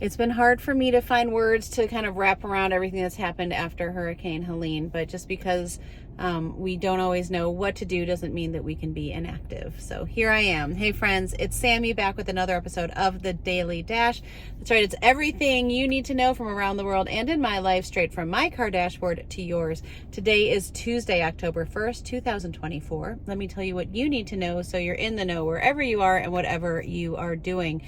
It's been hard for me to find words to kind of wrap around everything that's happened after Hurricane Helene, but just because we don't always know what to do doesn't mean that we can be inactive. So here I am. Hey friends, it's Sammy back with another episode of the Daily Dash. That's right, it's everything you need to know from around the world and in my life, straight from my car dashboard to yours. Today is Tuesday, October 1st, 2024. Let me tell you what you need to know so you're in the know wherever you are and whatever you are doing.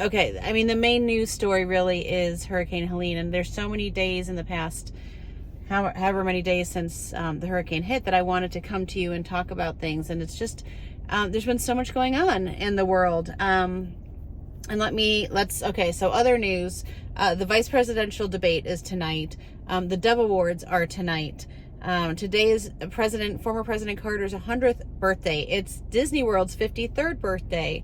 Okay, I mean, the main news story really is Hurricane Helene, and there's so many days in the past, however many days since the hurricane hit, that I wanted to come to you and talk about things, and it's just, there's been so much going on in the world. Okay, so other news, the vice presidential debate is tonight. The Dove Awards are tonight. Today is former President Carter's 100th birthday. It's Disney World's 53rd birthday.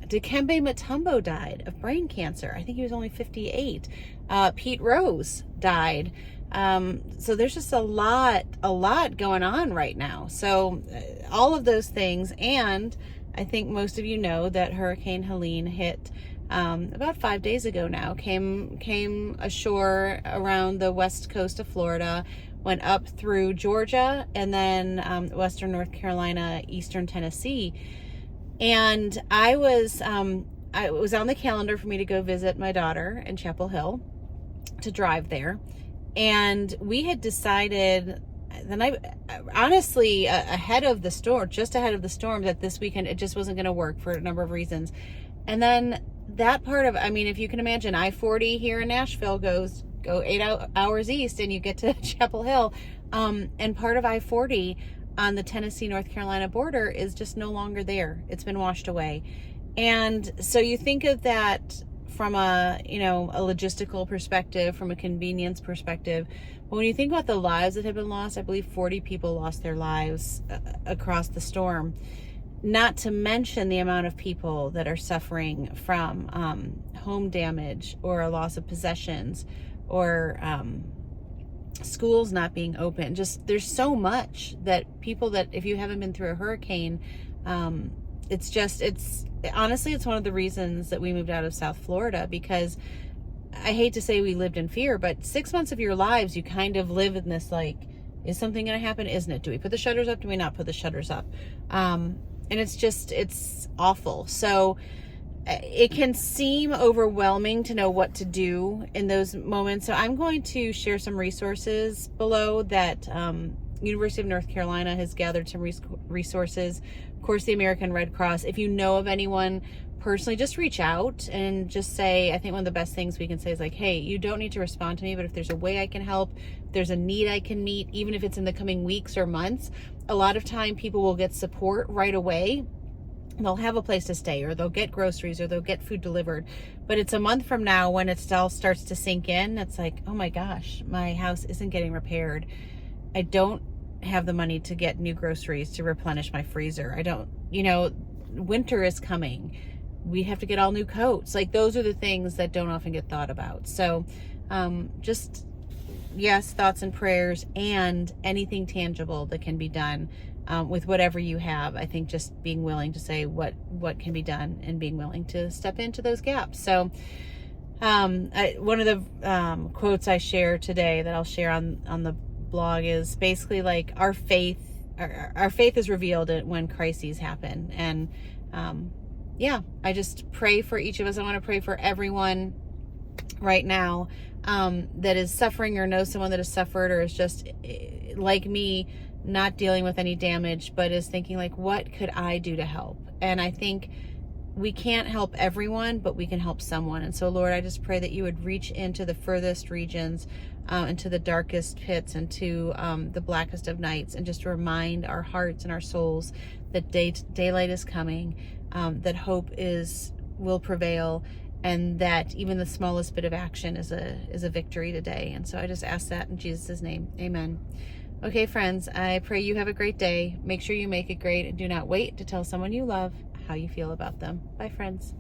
Dikembe Mutombo died of brain cancer. I think he was only 58. Pete Rose died. So there's just a lot going on right now. So all of those things, and I think most of you know that Hurricane Helene hit about 5 days ago now, came ashore around the west coast of Florida, went up through Georgia, and then western North Carolina, eastern Tennessee. And I was on the calendar for me to go visit my daughter in Chapel Hill, to drive there. And we had decided the night, honestly, ahead of the storm, that this weekend it just wasn't going to work for a number of reasons. And then that part of, I mean, if you can imagine, I-40 here in Nashville go 8 hours east and you get to Chapel Hill. And part of I-40 on the Tennessee, North Carolina border is just no longer there. It's been washed away. And so you think of that from a logistical perspective, from a convenience perspective. But when you think about the lives that have been lost, I believe 40 people lost their lives across the storm. Not to mention the amount of people that are suffering from home damage or a loss of possessions, or schools not being open. Just, there's so much that people that, if you haven't been through a hurricane, honestly, it's one of the reasons that we moved out of South Florida, because I hate to say we lived in fear, but 6 months of your lives, you kind of live in this, like, is something going to happen? Isn't it? Do we put the shutters up? Do we not put the shutters up? And it's awful. So it can seem overwhelming to know what to do in those moments. So I'm going to share some resources below that University of North Carolina has gathered some resources. Of course, the American Red Cross. If you know of anyone personally, just reach out and just say, I think one of the best things we can say is like, hey, you don't need to respond to me, but if there's a way I can help, if there's a need I can meet, even if it's in the coming weeks or months, a lot of time people will get support right away. They'll have a place to stay, or they'll get groceries, or they'll get food delivered. But it's a month from now when it all starts to sink in. It's like, oh my gosh, my house isn't getting repaired. I don't have the money to get new groceries to replenish my freezer. I don't, winter is coming. We have to get all new coats. Like, those are the things that don't often get thought about. So yes, thoughts and prayers, and anything tangible that can be done with whatever you have. I think just being willing to say what can be done, and being willing to step into those gaps. So one of the quotes I share today that I'll share on the blog is basically like, our faith is revealed when crises happen. And I just pray for each of us. I want to pray for everyone right now that is suffering, or knows someone that has suffered, or is just like me, not dealing with any damage, but is thinking like, what could I do to help? And I think we can't help everyone, but we can help someone. And so, Lord, I just pray that you would reach into the furthest regions, into the darkest pits, into the blackest of nights, and just remind our hearts and our souls that daylight is coming, that hope will prevail, and that even the smallest bit of action is a victory today. And so I just ask that in Jesus' name. Amen. Okay, friends, I pray you have a great day. Make sure you make it great, and do not wait to tell someone you love how you feel about them. Bye, friends.